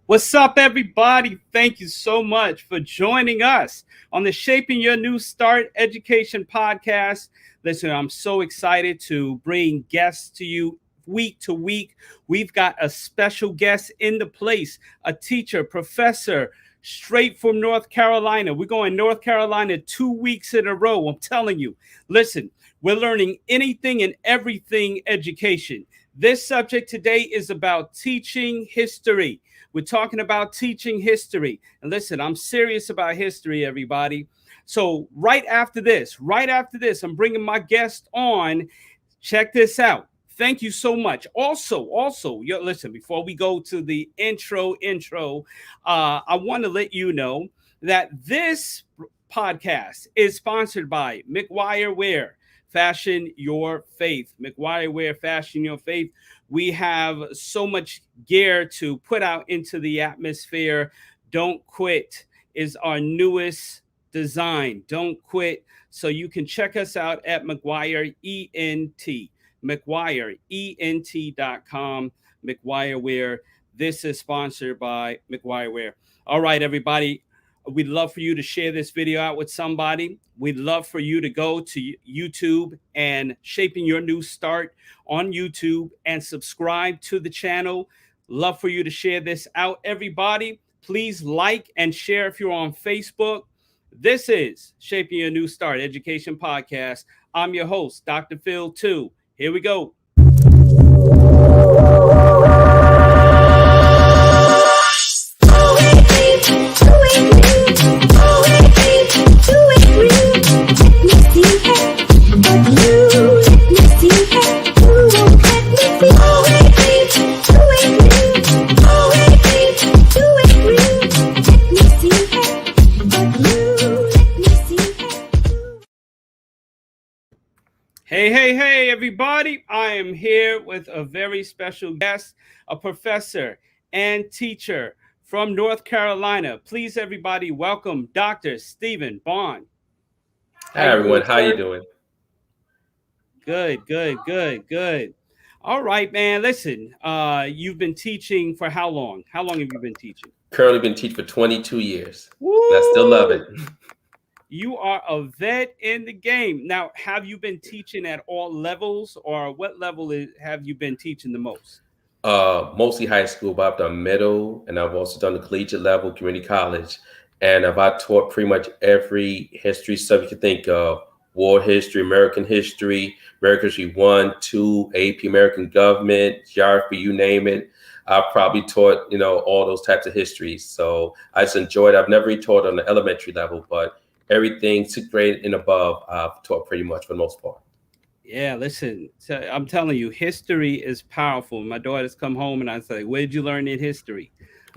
What's up, everybody? Thank you so much for joining us on the Shaping Your New Start Education podcast. Listen, I'm so excited to bring guests to you week to week. We've got a special guest in the place, a teacher, professor, straight from North Carolina. We're going North Carolina 2 weeks in a row. I'm telling you. Listen, we're learning anything and everything education. This subject today is about teaching history. We're talking about teaching history. And listen, I'm serious about history, everybody. So right after this, I'm bringing my guest on. Check this out. Thank you so much. Also, listen, before we go to the intro, I want to let you know that this podcast is sponsored by McGuire Wear. Fashion your faith. McGuire Wear, fashion your faith. We have so much gear to put out into the atmosphere. Don't Quit is our newest design. Don't Quit. So you can check us out at McGuire ENT. McGuireENT.com. McGuire Wear. This is sponsored by McGuire Wear. All right, everybody. We'd love for you to share this video out with somebody. We'd love for you to go to YouTube and Shaping Your New Start on YouTube and subscribe to the channel. Love for you to share this out, everybody. Please like and share if you're on Facebook. This is Shaping Your New Start Education Podcast. I'm your host, Dr. Phil 2. Here we go. Hey, everybody. I am here with a very special guest, a professor and teacher from North Carolina. Please, everybody, welcome Dr. Stephen Bond. Hi, everyone. How you doing? Good. All right, man. Listen, you've been teaching for how long? How long have you been teaching? Currently been teaching for 22 years. Woo! I still love it. You are a vet in the game. Now, have you been teaching at all levels, or what level have you been teaching the most? Mostly high school, but I've done middle, and I've also done the collegiate level, community college. And I've taught pretty much every history subject you think of: war history, American history 1, 2, AP, American government, geography, you name it. I've probably taught, all those types of histories. So I just enjoyed it. I've never really taught on the elementary level, but everything 6th grade and above, I've taught pretty much for the most part. Yeah, listen, so I'm telling you, history is powerful. My daughters come home and I say, where did you learn in history?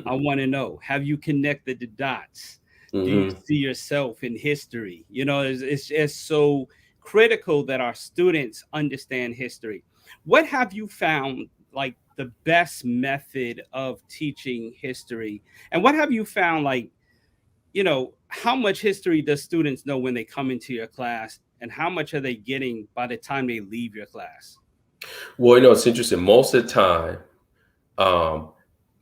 I want to know, have you connected the dots? Do you see yourself in history? It's just so critical that our students understand history. What have you found like the best method of teaching history? And what have you found how much history does students know when they come into your class, and how much are they getting by the time they leave your class? Well, it's interesting. Most of the time,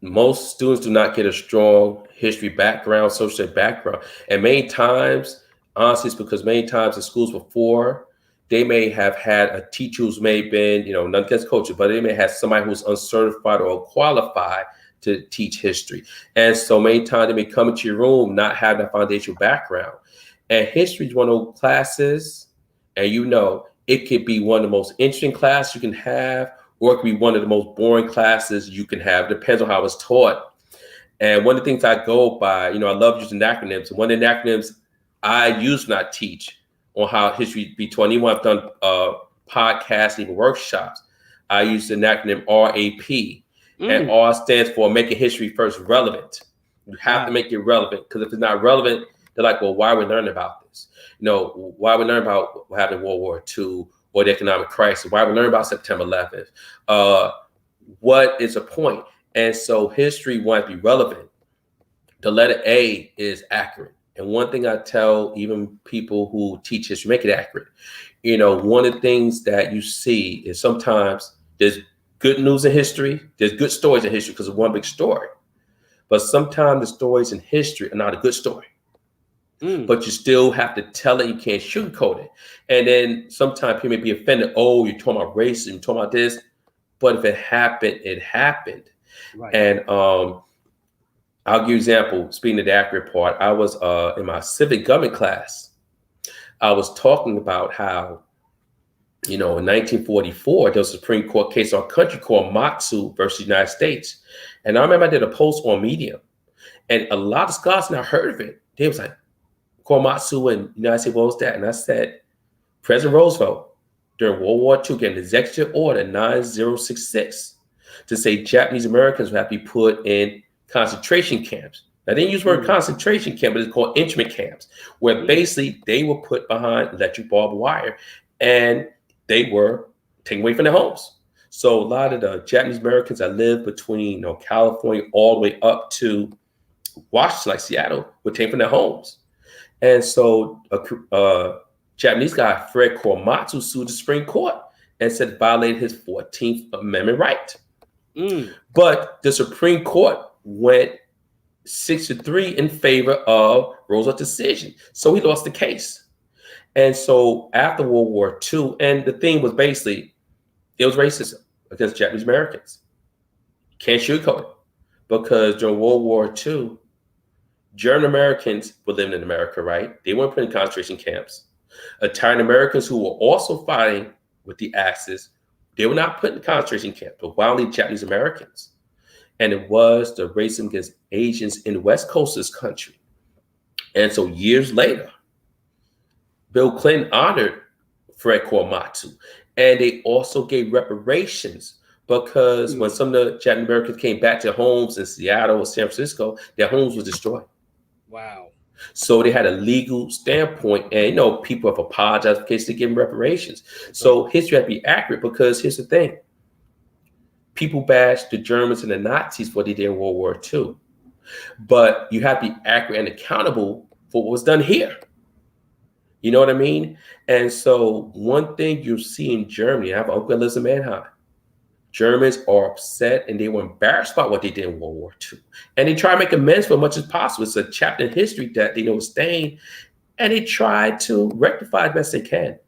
most students do not get a strong history background, social background. And many times, honestly, it's because many times in schools before, they may have had a teacher who's may have been, not against coaches, but they may have somebody who's uncertified or qualified to teach history. And so many times they may come into your room not having a foundational background. And history is one of those classes, and it could be one of the most interesting classes you can have, or it could be one of the most boring classes you can have. It depends on how it's taught. And one of the things I go by, I love using acronyms. One of the acronyms I use when I teach on how history be taught. Even when I've done podcasts, even workshops, I use an acronym RAP. And R stands for making history first relevant. You have to make it relevant, because if it's not relevant, they're like, well, why are we learning about this? Why are we learning about what happened in World War II or the economic crisis? Why are we learning about September 11th? What is the point? And so history wants to be relevant. The letter A is accurate. And one thing I tell even people who teach history, make it accurate. One of the things that you see is sometimes there's good news in history. There's good stories in history because of one big story. But sometimes the stories in history are not a good story. But you still have to tell it. You can't sugarcoat it. And then sometimes people may be offended. Oh, you're talking about racism, you're talking about this. But if it happened, it happened. Right. And I'll give you an example. Speaking of the accurate part, I was in my civic government class. I was talking about how, in 1944, there was a Supreme Court case on country called Matsu versus the United States. And I remember I did a post on Medium. And a lot of scholars now heard of it. They was like, Korematsu and United States, what was that? And I said, President Roosevelt, during World War II, gave an executive order 9066 to say Japanese Americans would have to be put in concentration camps. Now, they didn't use the word concentration camp, but it's called internment camps, where basically they were put behind electric barbed wire and they were taken away from their homes. So a lot of the Japanese Americans that lived between California all the way up to Washington, like Seattle, were taken from their homes. And so a Japanese guy, Fred Korematsu, sued the Supreme Court and said it violated his 14th Amendment right. But the Supreme Court went 6-3 in favor of Roosevelt's decision. So he lost the case. And so after World War II, and the thing was basically, it was racism against Japanese Americans. Can't sugarcoat it. Because during World War II, German Americans were living in America, right? They weren't put in concentration camps. Italian Americans who were also fighting with the Axis, they were not put in concentration camps, but wildly Japanese Americans. And it was the racism against Asians in the West Coast of this country. And so years later, Bill Clinton honored Fred Korematsu. And they also gave reparations because when some of the Japanese Americans came back to homes in Seattle or San Francisco, their homes were destroyed. Wow. So they had a legal standpoint, and people have apologized in case they give reparations. So history had to be accurate because here's the thing. People bash the Germans and the Nazis for what they did in World War II. But you have to be accurate and accountable for what was done here. You know what I mean? And so one thing you see in Germany, I have an uncle that lives in Mannheim. Germans are upset and they were embarrassed about what they did in World War II. And they try to make amends for as much as possible. It's a chapter in history that they know is stained. And they try to rectify as best they can.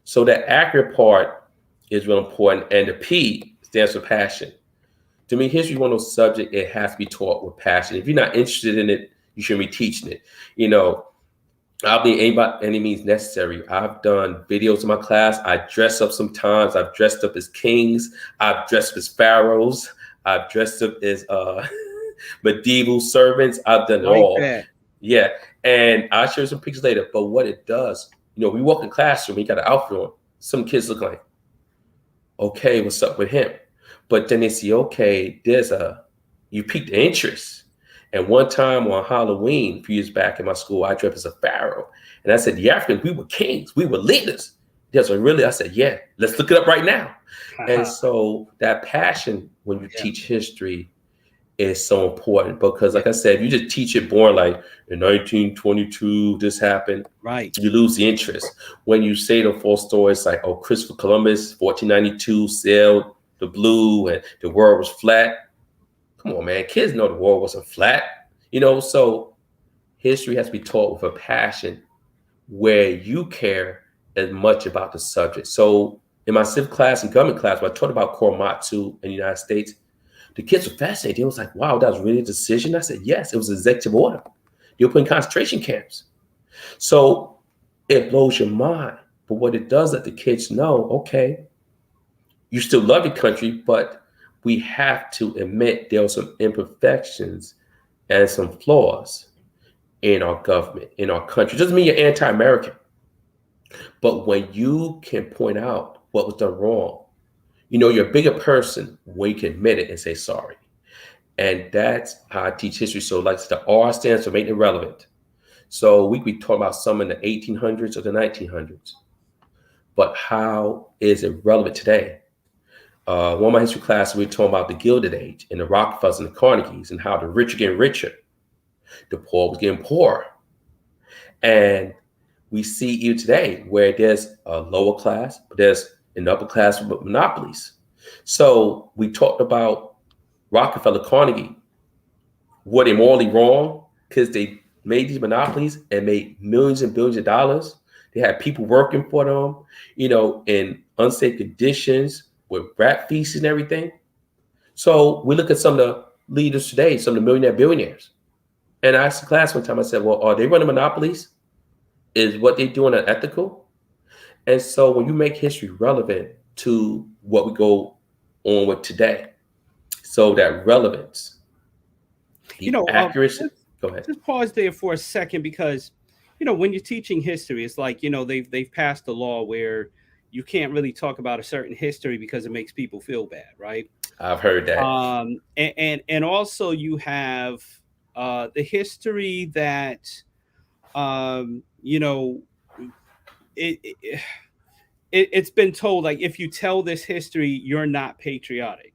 So the accurate part is real important. And the P stands for passion. To me, history is one of those subjects, it has to be taught with passion. If you're not interested in it, you shouldn't be teaching it. I'll be any means necessary. I've done videos in my class. I dress up sometimes. I've dressed up as kings. I've dressed up as pharaohs. I've dressed up as medieval servants. I've done it all. That. Yeah. And I'll show you some pictures later. But what it does, we walk in the classroom, we got an outfit on. Some kids look like, okay, what's up with him? But then they see, okay, you piqued the interest. And one time on Halloween, a few years back in my school, I dressed as a pharaoh. And I said, the Africans, we were kings. We were leaders. They said, really? I said, yeah, let's look it up right now. And so that passion when you teach history is so important because, like I said, if you just teach it born like in 1922, this happened, right? You lose the interest. When you say the full stories like, oh, Christopher Columbus, 1492, sailed the blue and the world was flat. Come on, man. Kids know the world wasn't flat, so history has to be taught with a passion where you care as much about the subject. So in my civic class and government class, when I taught about Korematsu in the United States, the kids were fascinated. They was like, wow, that was really a decision? I said, yes, it was an executive order. They were put in concentration camps. So it blows your mind. But what it does, let the kids know, okay, you still love your country, but we have to admit there are some imperfections and some flaws in our government, in our country. It doesn't mean you're anti-American. But when you can point out what was done wrong, you're a bigger person when you can admit it and say sorry. And that's how I teach history. So like the R stands for making it relevant. So we could be talking about some in the 1800s or the 1900s. But how is it relevant today? One of my history classes, we were talking about the Gilded Age and the Rockefellers and the Carnegies and how the rich are getting richer. The poor was getting poorer. And we see even today where there's a lower class, but there's an upper class with monopolies. So we talked about Rockefeller, Carnegie. were they morally wrong because they made these monopolies and made millions and billions of dollars? They had people working for them, in unsafe conditions with rat feces and everything. So we look at some of the leaders today, some of the millionaire billionaires. And I asked the class one time, I said, well, are they running monopolies? Is what they're doing unethical? And so when you make history relevant to what we go on with today, so that relevance, the accuracy, go ahead. Just pause there for a second, because when you're teaching history, it's like they've passed a law where you can't really talk about a certain history because it makes people feel bad, right? I've heard that. And also you have the history that it's been told, like, if you tell this history, you're not patriotic.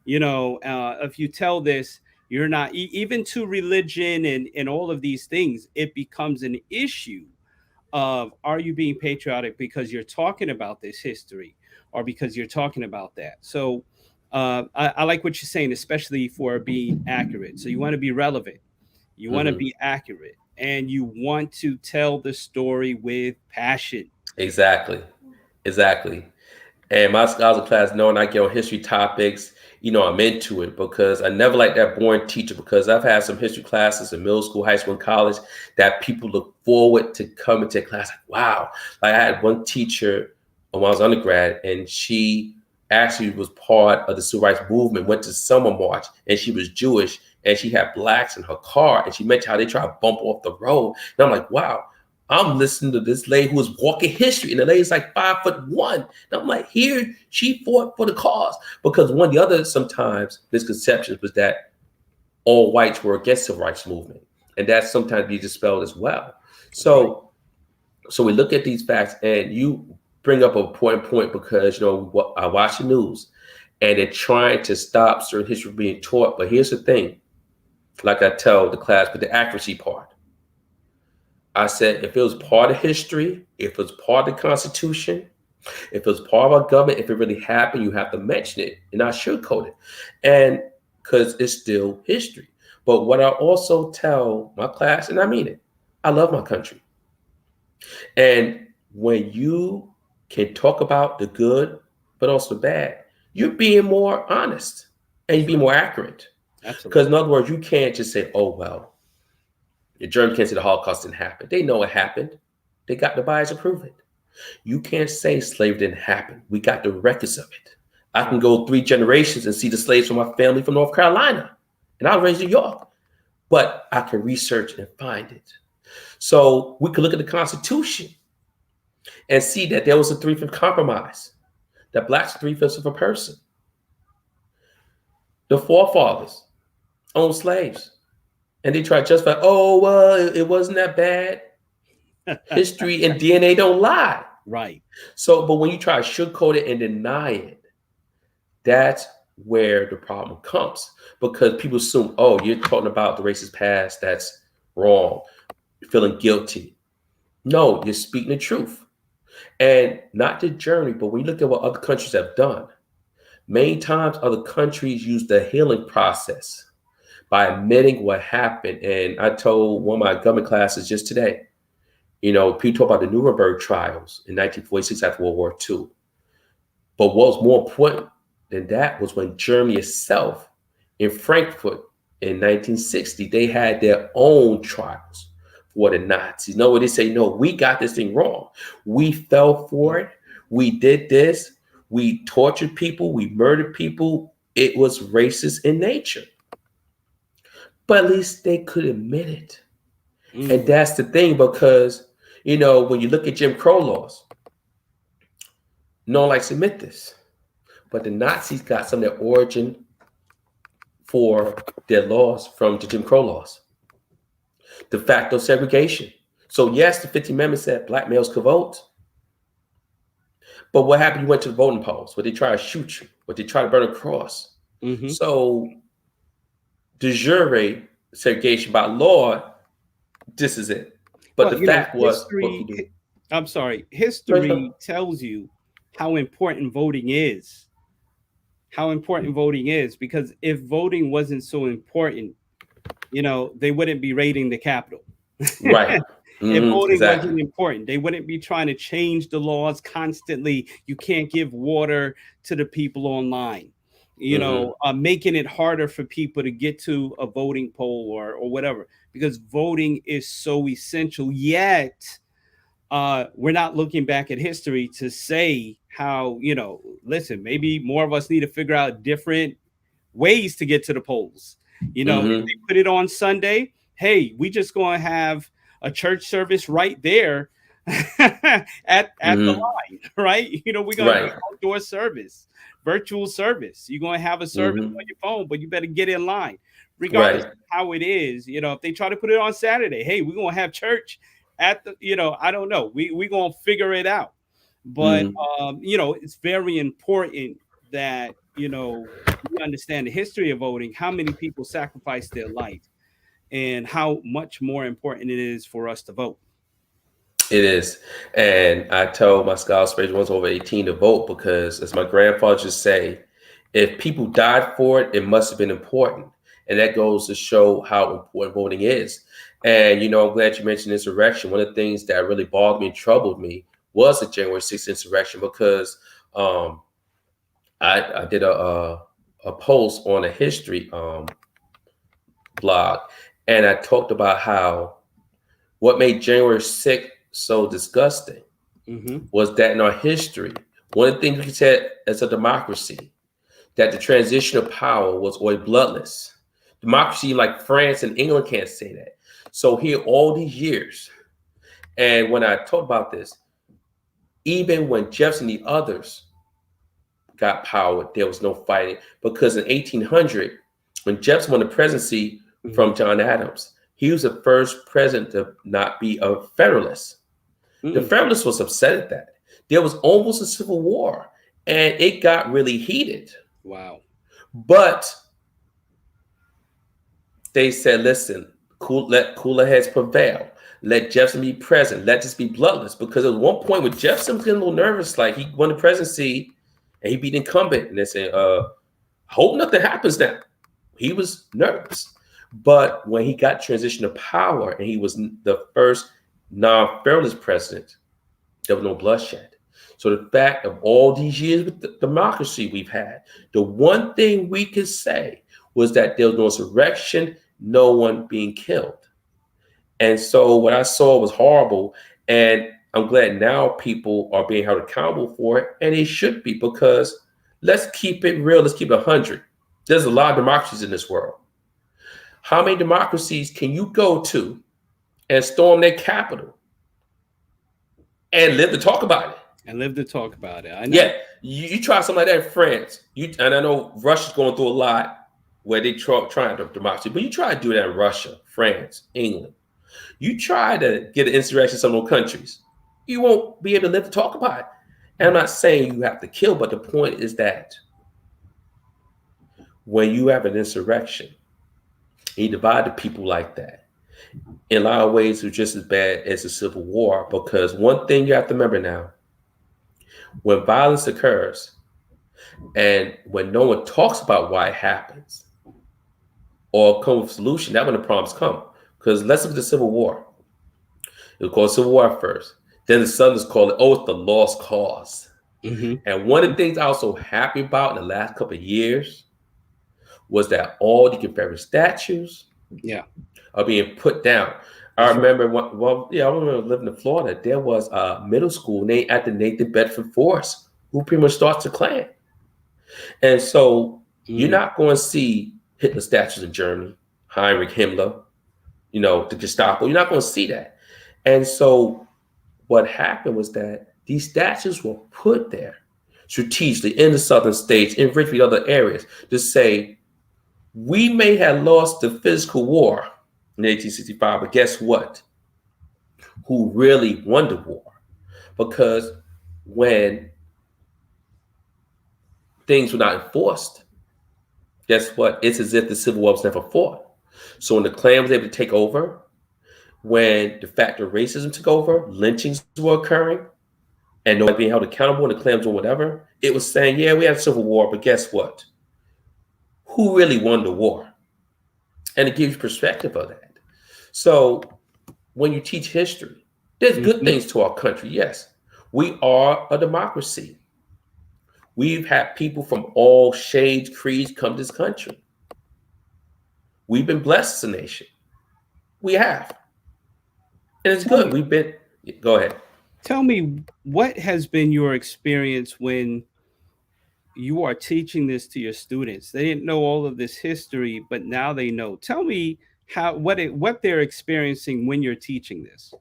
If you tell this, you're not, even to religion and all of these things, it becomes an issue of, are you being patriotic because you're talking about this history or because you're talking about that? So I like what you're saying, especially for being accurate. So you want to be relevant, you want to be accurate, and you want to tell the story with passion. Exactly. And my scholarly class, knowing I get on history topics, I'm into it because I never like that boring teacher, because I've had some history classes in middle school, high school, and college that people look forward to coming to class. Like, wow. Like I had one teacher when I was undergrad, and she actually was part of the civil rights movement, went to Summer March, and she was Jewish, and she had blacks in her car, and she mentioned how they try to bump off the road. And I'm like, wow. I'm listening to this lady who was walking history, and the lady's like 5'1". And I'm like, here she fought for the cause. Because one of the other sometimes misconceptions was that all whites were against the civil rights movement, and that sometimes be dispelled as well. So we look at these facts, and you bring up an important point, because I watch the news, and they're trying to stop certain history being taught. But here's the thing, like I tell the class, but the accuracy part. I said, if it was part of history, if it was part of the Constitution, if it was part of our government, if it really happened, you have to mention it and not sugarcoat it. And because it's still history. But what I also tell my class, and I mean it, I love my country. And when you can talk about the good, but also the bad, you're being more honest and you're being more accurate. Absolutely. Because in other words, you can't just say, oh, well, the Germans can't say the Holocaust didn't happen. They know it happened. They got the Bibles to prove it. You can't say slavery didn't happen. We got the records of it. I can go 3 generations and see the slaves from my family from North Carolina. And I was raised in New York. But I can research and find it. So we can look at the Constitution and see that there was a 3/5 compromise. That blacks 3/5 of a person. The forefathers owned slaves. And they try to justify, oh, well, it wasn't that bad. History and DNA don't lie. Right. So, but when you try to sugarcoat it and deny it, that's where the problem comes. Because people assume, oh, you're talking about the racist past. That's wrong. You're feeling guilty. No, you're speaking the truth. And not just Germany, but when you look at what other countries have done, many times other countries use the healing process by admitting what happened. And I told one of my government classes just today, people talk about the Nuremberg trials in 1946 after World War II. But what was more important than that was when Germany itself, in Frankfurt in 1960, they had their own trials for the Nazis. No, they say, no, we got this thing wrong. We fell for it. We did this. We tortured people. We murdered people. It was racist in nature. But at least they could admit it. And that's the thing, because, when you look at Jim Crow laws, no one likes to admit this, but the Nazis got some of their origin for their laws from the Jim Crow laws. De facto segregation. So yes, the 15th Amendment said black males could vote. But what happened? You went to the voting polls, where they try to shoot you, where they try to burn a cross. So de jure segregation by law, this is it. But the fact was, history tells you how important voting is. Because if voting wasn't so important, they wouldn't be raiding the Capitol. Right. If voting Exactly. wasn't important, they wouldn't be trying to change the laws constantly. You can't give water to the people online, making it harder for people to get to a voting poll or whatever, because voting is so essential. Yet, we're not looking back at history to say how, listen, maybe more of us need to figure out different ways to get to the polls. If they put it on Sunday, hey, we just going to have a church service right there at the line, right? We're going to do outdoor service, virtual service. You're going to have a service on your phone, but you better get in line. Regardless of how it is, if they try to put it on Saturday, hey, we're going to have church at the, I don't know. We're going to figure it out. But, it's very important that, we understand the history of voting, how many people sacrificed their life, and how much more important it is for us to vote. It is. And I tell my scholars ones over 18 to vote because, as my grandfather used to say, if people died for it, it must have been important. And that goes to show how important voting is. And, I'm glad you mentioned insurrection. One of the things that really bothered me and troubled me was the January 6th insurrection, because I did a post on a history blog, and I talked about how what made January 6th so disgusting was that in our history, one of the things we said as a democracy, that the transition of power was always bloodless. Democracy like France and England can't say that. So here all these years, and when I talked about this, even when Jefferson and the others got power, there was no fighting, because in 1800, when Jefferson won the presidency from John Adams, he was the first president to not be a Federalist. The Federalists was upset at that. There was almost a civil war, and it got really heated. Wow. But they said, listen, let cooler heads prevail. Let Jefferson be president. Let this be bloodless. Because at one point when Jefferson was getting a little nervous, like he won the presidency and he beat the incumbent, and they said, hope nothing happens now. He was nervous. But when he got transition of power and he was the first non-Federalist president, there was no bloodshed. So the fact of all these years with the democracy we've had, the one thing we could say was that there was no insurrection, no one being killed. And so what I saw was horrible. And I'm glad now people are being held accountable for it. And they should be, because let's keep it real. Let's keep it 100. There's a lot of democracies in this world. How many democracies can you go to and storm their capital and live to talk about it? I know. Yeah, you try something like that in France. And I know Russia's going through a lot where they trying to democracy, but you try to do that in Russia, France, England. You try to get an insurrection in some of those countries, you won't be able to live to talk about it. And I'm not saying you have to kill, but the point is that when you have an insurrection, you divide the people like that, in a lot of ways it's just as bad as a civil war. Because one thing you have to remember now, when violence occurs and when no one talks about why it happens or come with a solution, that's when the problems come. Because let's look at the Civil War. It was called Civil War first. Then the Southerners called it, it's the lost cause. And one of the things I was so happy about in the last couple of years was that all the Confederate statues are being put down. I remember, I remember living in Florida. There was a middle school named after Nathan Bedford Forrest, who pretty much starts the Klan. And so you're not going to see Hitler statues in Germany, Heinrich Himmler, the Gestapo. You're not going to see that. And so what happened was that these statues were put there strategically in the southern states, in Richmond, other areas, to say, we may have lost the physical war in 1865, but guess what? Who really won the war? Because when things were not enforced, guess what? It's as if the Civil War was never fought. So when the Klan was able to take over, when the factor of racism took over, lynchings were occurring, and nobody being held accountable, and the Klan or whatever, it was saying, yeah, we had a Civil War, but guess what? Who really won the war? and it gives you perspective of that. So when you teach history, there's good Mhm. things to our country. Yes, we are a democracy. We've had people from all shades, creeds come to this country. We've been blessed as a nation. We have, and it's Tell good. me, We've been. Go ahead. tell me what has been your experience when you are teaching this to your students? They didn't know all of this history, but now they know. Tell me what they're experiencing when you're teaching this.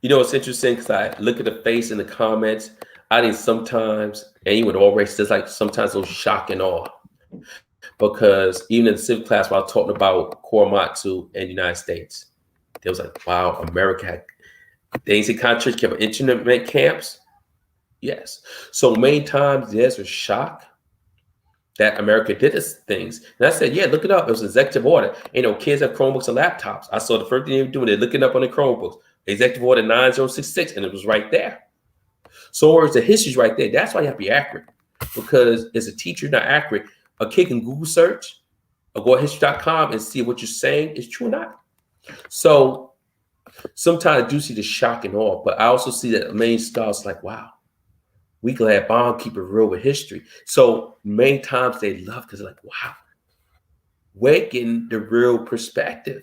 You know, it's interesting because I look at the face in the comments. I think sometimes, and even with all races, there's like sometimes those shock and awe. Because even in the civic class, while talking about Korematsu and the United States, they was like, wow, America had, they ain't say countries kept internment camps. Yes. So many times there's a shock that America did these things. And I said, yeah, look it up. It was an executive order. You know, kids have Chromebooks and laptops. I saw the first thing they were doing, they're looking up on the Chromebooks. Executive Order 9066, and it was right there. So whereas the history's right there, that's why you have to be accurate. Because as a teacher, not accurate, a kid can Google search or go to history.com and see what you're saying is true or not. So sometimes I do see the shock and awe, but I also see that many scholars like, wow, we glad Bond keep it real with history. So many times they love because they're like, wow, we're getting the real perspective.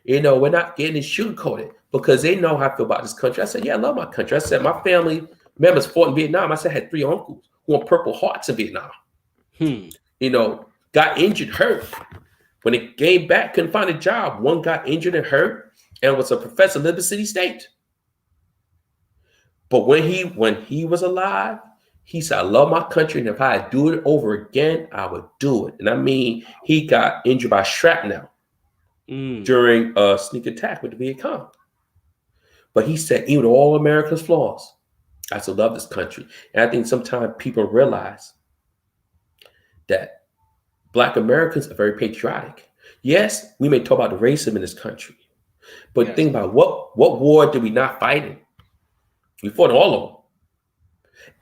You know, we're not getting it sugarcoated because they know how I feel about this country. I said, yeah, I love my country. I said, my family members fought in Vietnam. I said, I had 3 uncles who won Purple Hearts in Vietnam. Hmm. You know, got injured, hurt. When they came back, couldn't find a job. One got injured and hurt and was a professor at Liberty City State. But when he was alive, he said, I love my country, and if I do it over again, I would do it. And I mean, he got injured by shrapnel Mm. during a sneak attack with the Viet Cong. But he said, even with all America's flaws, I still love this country. And I think sometimes people realize that Black Americans are very patriotic. Yes, we may talk about the racism in this country, but Yes. think about what war did we not fight in? We fought all of them.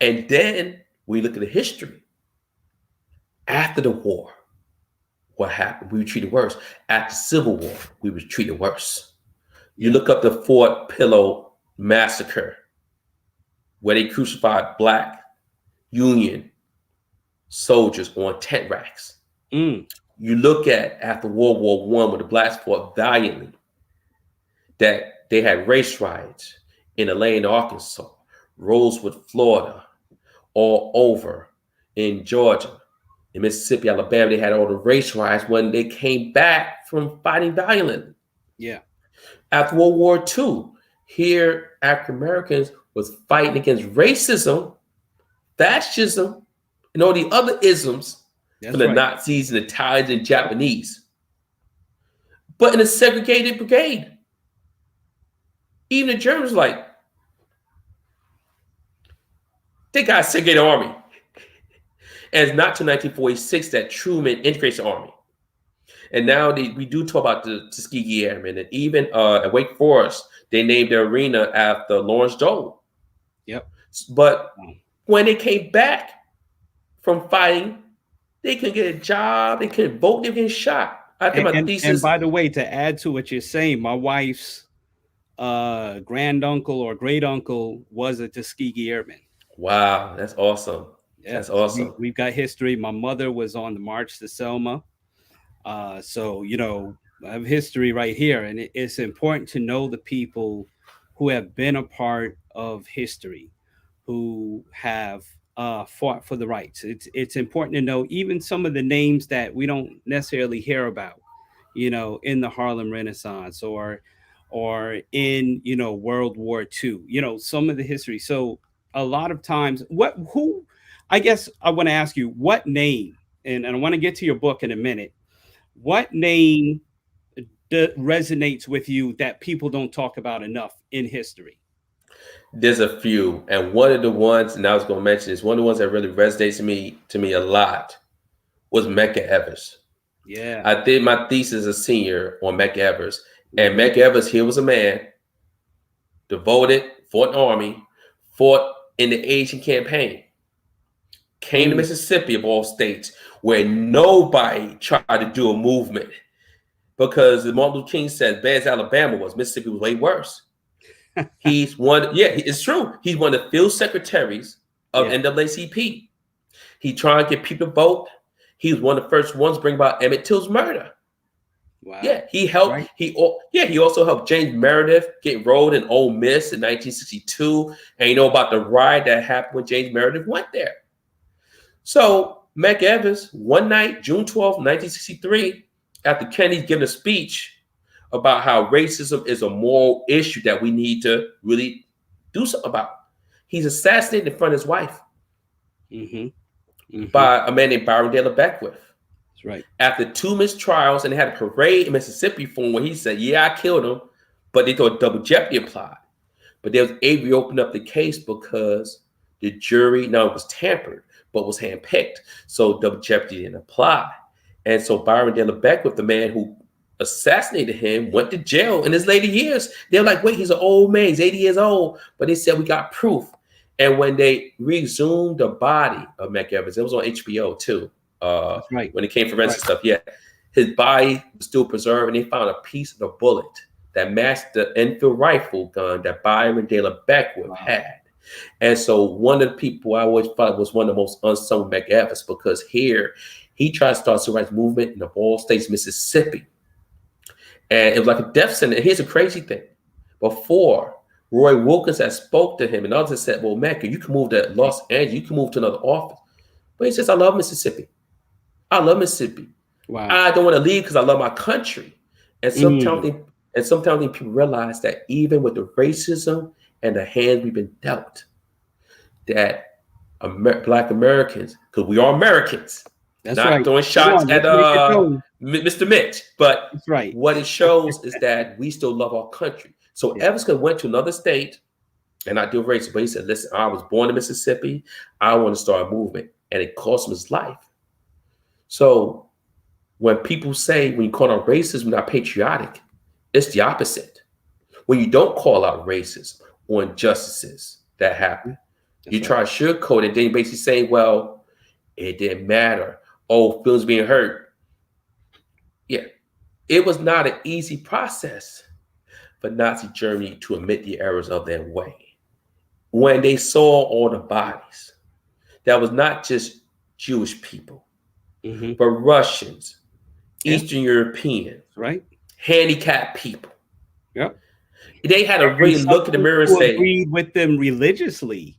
And then we look at the history. After the war, what happened? We were treated worse. After the Civil War, we were treated worse. You Yeah. look up the Fort Pillow massacre, where they crucified Black Union soldiers on tent racks. Mm. You look at after World War I, where the Blacks fought valiantly, that they had race riots in Elaine, Arkansas, Rosewood, Florida, all over in Georgia, in Mississippi, Alabama. They had all the race riots when they came back from fighting valiantly. Yeah. After World War II, here African Americans was fighting against racism, fascism, and all the other isms from That's the right. Nazis and Italians and Japanese. But in a segregated brigade, even the Germans like, they got a segregated army. And it's not till 1946 that Truman integrates the army. And now we do talk about the Tuskegee Airmen. And even at Wake Forest, they named their arena after Lawrence Dole. Yep. But when they came back from fighting, they couldn't get a job, they couldn't vote, they were getting shot. I think my And thesis. by the way, to add to what you're saying, my wife's granduncle or great uncle was a Tuskegee Airman. Wow, that's awesome. Yeah, That's so awesome. we've got history. My mother was on the March to Selma. So, you know, I have history right here. And it's important to know the people who have been a part of history, who have fought for the rights. It's important to know even some of the names that we don't necessarily hear about, you know, in the Harlem Renaissance or in, you know, World War II, you know, some of the history. So a lot of times, I guess I want to ask you what name, and I want to get to your book in a minute. What name resonates with you that people don't talk about enough in history? There's a few, and one of the ones, and I was going to mention this, one of the ones that really resonates to me a lot was Medgar Evers. Yeah. I did my thesis as a senior on Medgar Evers, and Medgar Evers, here was a man devoted, fought in the army, fought in the Asian campaign, came to Mm. Mississippi of all states, where nobody tried to do a movement because Martin Luther King said, bad as Alabama was, Mississippi was way worse. He's one, yeah, it's true. He's one of the field secretaries of NAACP. He tried to get people to vote. He was one of the first ones to bring about Emmett Till's murder. Wow. Yeah, he helped. Right. He also helped James Meredith get enrolled in Ole Miss in 1962. And you know about the riot that happened when James Meredith went there. So Mac Evans, one night, June 12th, 1963, after Kennedy's giving a speech about how racism is a moral issue that we need to really do something about, he's assassinated in front of his wife by a man named Byron Taylor Beckwith. That's right. After 2 mistrials, and they had a parade in Mississippi for him where he said, yeah, I killed him, but they thought double jeopardy applied. But they was able to open up the case because the jury, now it was tampered, but was handpicked. So double jeopardy didn't apply. And so Byron Taylor Beckwith, the man who assassinated him, went to jail in his later years. They're like, wait, he's an old man, he's 80 years old. But they said, we got proof. And when they resumed the body of Mac Evans, it was on HBO too. That's right. When it came forensic stuff, his body was still preserved, and they found a piece of the bullet that matched the Enfield rifle gun that Byron Taylor Beckwith had. And so one of the people I always thought was one of the most unsung Mac Evans, because here he tried to start a civil rights movement in the all states, Mississippi. And it was like a death sentence. And here's a crazy thing. Before, Roy Wilkins had spoke to him, and others said, well, Mac, you can move to Los Angeles, you can move to another office. But he says, I love Mississippi. I love Mississippi. Wow. I don't want to leave because I love my country. And sometimes people realize that even with the racism and the hand we've been dealt, that Black Americans, because we are Americans, that's not right. throwing shots at Mr. Mitch, but that's right. What it shows is that we still love our country. So Evans went to another state, and I do racism, but he said, listen, I was born in Mississippi. I want to start a movement. And it cost him his life. So when people say, when you call out racism, not patriotic, it's the opposite. When you don't call out racism or injustices that happen, you try to sugarcoat it, then you basically say, well, it didn't matter. Oh, feelings being hurt. Yeah, it was not an easy process for Nazi Germany to admit the errors of their way. When they saw all the bodies, that was not just Jewish people, but Russians, Eastern Europeans, right? Handicapped people. Yep. They had to really look in the mirror and say, agreed with them religiously.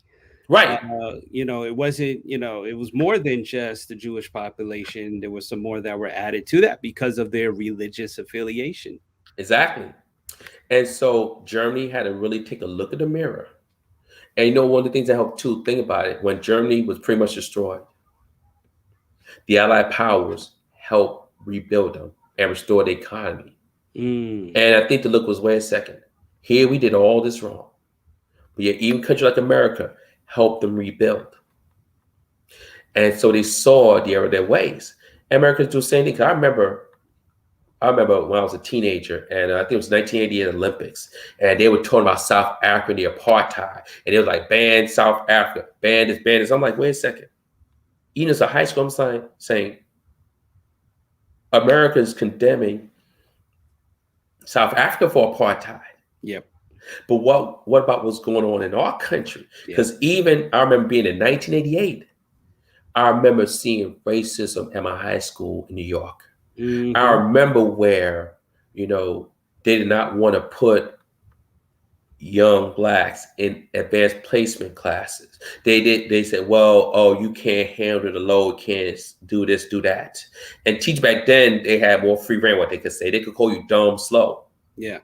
Right. It wasn't, it was more than just the Jewish population. There was some more that were added to that because of their religious affiliation. Exactly. And so Germany had to really take a look at the mirror. And one of the things that helped too, think about it, when Germany was pretty much destroyed, the Allied powers helped rebuild them and restore the economy. And I think the look was, wait a second, here we did all this wrong. But yet even countries like America helped them rebuild. And so they saw the error of their ways. And Americans do the same thing. I remember when I was a teenager, and I think it was 1988 Olympics, and they were talking about South Africa and the apartheid, and they was like, ban South Africa, ban this. I'm like, wait a second. Even as a high school, I'm saying America is condemning South Africa for apartheid. Yep. But what about what's going on in our country? Because even I remember being in 1988, I remember seeing racism at my high school in New York. I remember where, they did not want to put young Blacks in advanced placement classes. They said, well, oh, you can't handle the load, can't do this, do that. And teach back then, they had more free reign, what they could say. They could call you dumb, slow. Yeah.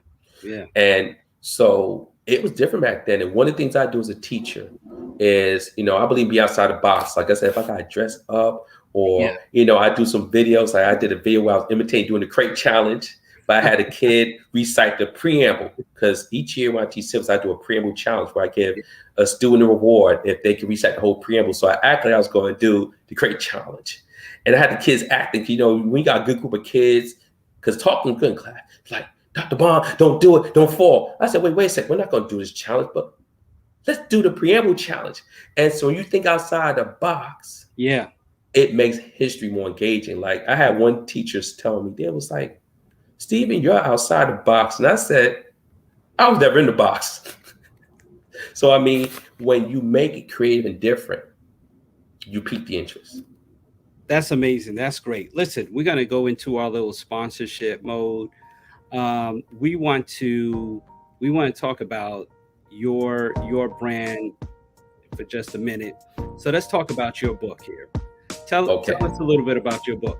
And so it was different back then. And one of the things I do as a teacher is, I believe be outside the box. Like I said, if I got dressed up or, I do some videos. Like I did a video where I was imitating doing the crate challenge, but I had a kid recite the preamble, because each year when I teach civics, I do a preamble challenge where I give a student a reward if they can recite the whole preamble. So I acted like I was going to do the crate challenge. And I had the kids acting, when you got a good group of kids, because talking good in class, like, Dr. Bond, don't do it, don't fall. I said, wait a second, we're not going to do this challenge, but let's do the preamble challenge. And so when you think outside the box, it makes history more engaging. Like I had one teacher tell me, they was like, Stephen, you're outside the box. And I said, I was never in the box. So, I mean, when you make it creative and different, you pique the interest. That's amazing. That's great. Listen, we're going to go into our little sponsorship mode. We want to talk about your brand for just a minute. So let's talk about your book here. Tell us a little bit about your book.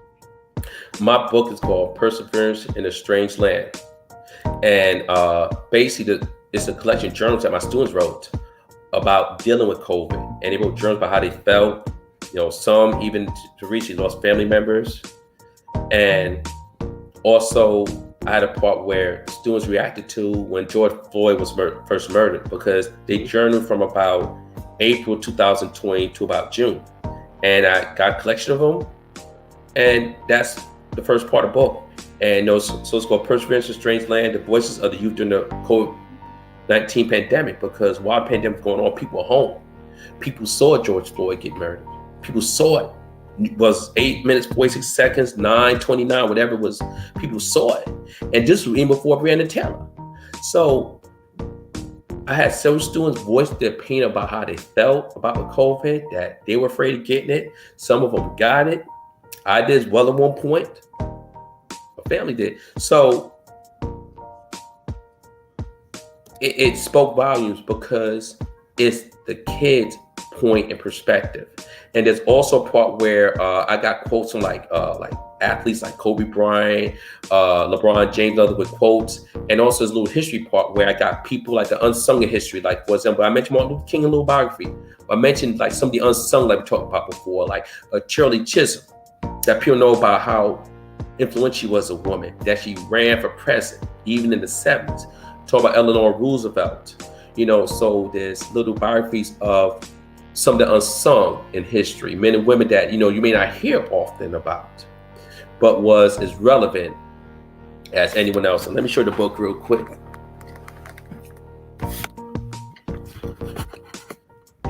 My book is called Perseverance in a Strange Land. And basically, it's a collection of journals that my students wrote about dealing with COVID. And they wrote journals about how they felt. You know, some even to reach lost family members. And also, I had a part where students reacted to when George Floyd was first murdered, because they journaled from about April 2020 to about June. And I got a collection of them. And that's the first part of the book. And so it's called Perseverance in a Strange Land, the voices of the youth during the COVID-19 pandemic. Because while the pandemic was going on, people were home. People saw George Floyd get murdered. People saw it. It was 8 minutes, 46 seconds, 9:29, whatever it was. People saw it. And this was even before Breonna Taylor. So I had several students voice their opinion about how they felt about the COVID, that they were afraid of getting it. Some of them got it. I did as well at one point. My family did. So it spoke volumes because it's the kids' point and perspective. And there's also a part where I got quotes from like athletes like Kobe Bryant, LeBron James, other with quotes. And also this little history part where I got people like the unsung in history. Like, for example, I mentioned Martin Luther King in a little biography. I mentioned like some of the unsung like we talked about before, like Shirley Chisholm, that people know about how influential she was a woman, that she ran for president, even in the 70s. Talk about Eleanor Roosevelt, you know, so there's little biographies of some of the unsung in history, men and women that, you know, you may not hear often about, but was as relevant as anyone else. And let me show you the book real quick.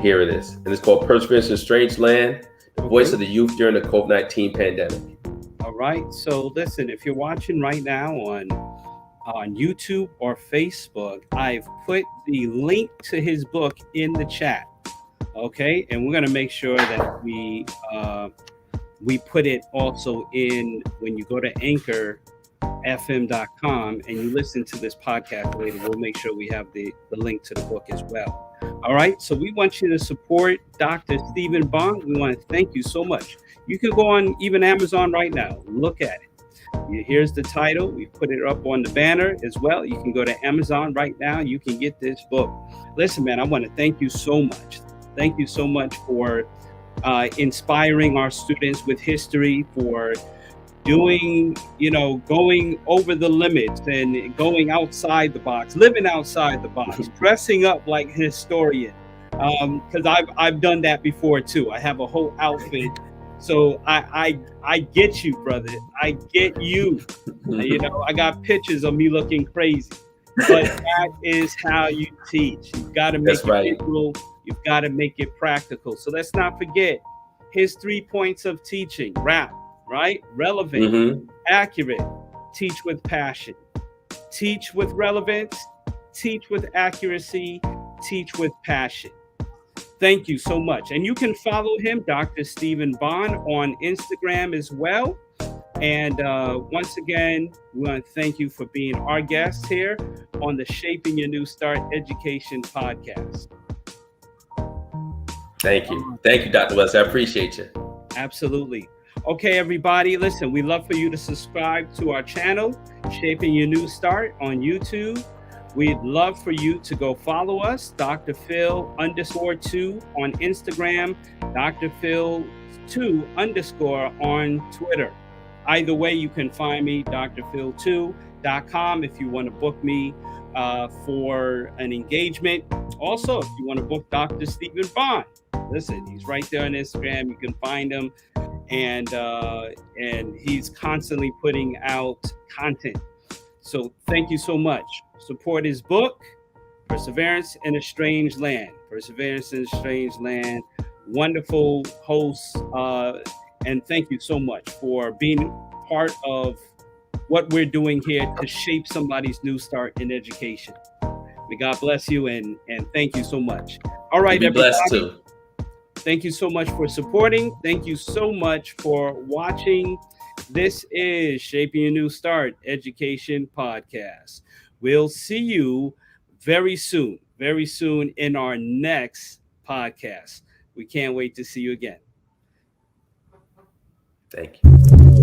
Here it is. And it's called Perseverance in a Strange Land, the voice of the youth during the COVID-19 pandemic. All right. So listen, if you're watching right now on YouTube or Facebook, I've put the link to his book in the chat. Okay, and we're going to make sure that we put it also in when you go to anchorfm.com and you listen to this podcast later. We'll make sure we have the link to the book as well. All right, so we want you to support Dr. Stephen Bond. We want to thank you so much. You can go on even Amazon right now. Look at it. Here's the title. We put it up on the banner as well. You can go to Amazon right now. You can get this book. Listen, man, I want to thank you so much. Thank you so much for inspiring our students with history, for doing, going over the limits and going outside the box, living outside the box, dressing up like a historian. Because I've done that before too. I have a whole outfit. So I get you, brother. I get you. I got pictures of me looking crazy. But that is how you teach. You've got to make it visual. You've got to make it practical. So let's not forget his 3 points of teaching. Rap, right? Relevant, accurate, teach with passion. Teach with relevance, teach with accuracy, teach with passion. Thank you so much. And you can follow him, Dr. Stephen Bond, on Instagram as well. And once again, we want to thank you for being our guest here on the Shaping Your New Start Education podcast. Thank you. Thank you, Dr. West. I appreciate you. Absolutely. Okay, everybody, listen, we'd love for you to subscribe to our channel, Shaping Your New Start on YouTube. We'd love for you to go follow us, Dr. Phil _2 on Instagram, Dr. Phil 2 _ on Twitter. Either way, you can find me, drphil2.com, if you want to book me for an engagement. Also, if you want to book Dr. Stephen Bond, listen, he's right there on Instagram. You can find him, and he's constantly putting out content. So thank you so much. Support his book, Perseverance in a Strange Land. Perseverance in a Strange Land. Wonderful host. And thank you so much for being part of what we're doing here to shape somebody's new start in education. May God bless you, and thank you so much. All right, Be everybody. blessed too. Thank you so much for supporting. Thank you so much for watching. This is Shaping Your New Start Education Podcast. We'll see you very soon in our next podcast. We can't wait to see you again. Thank you.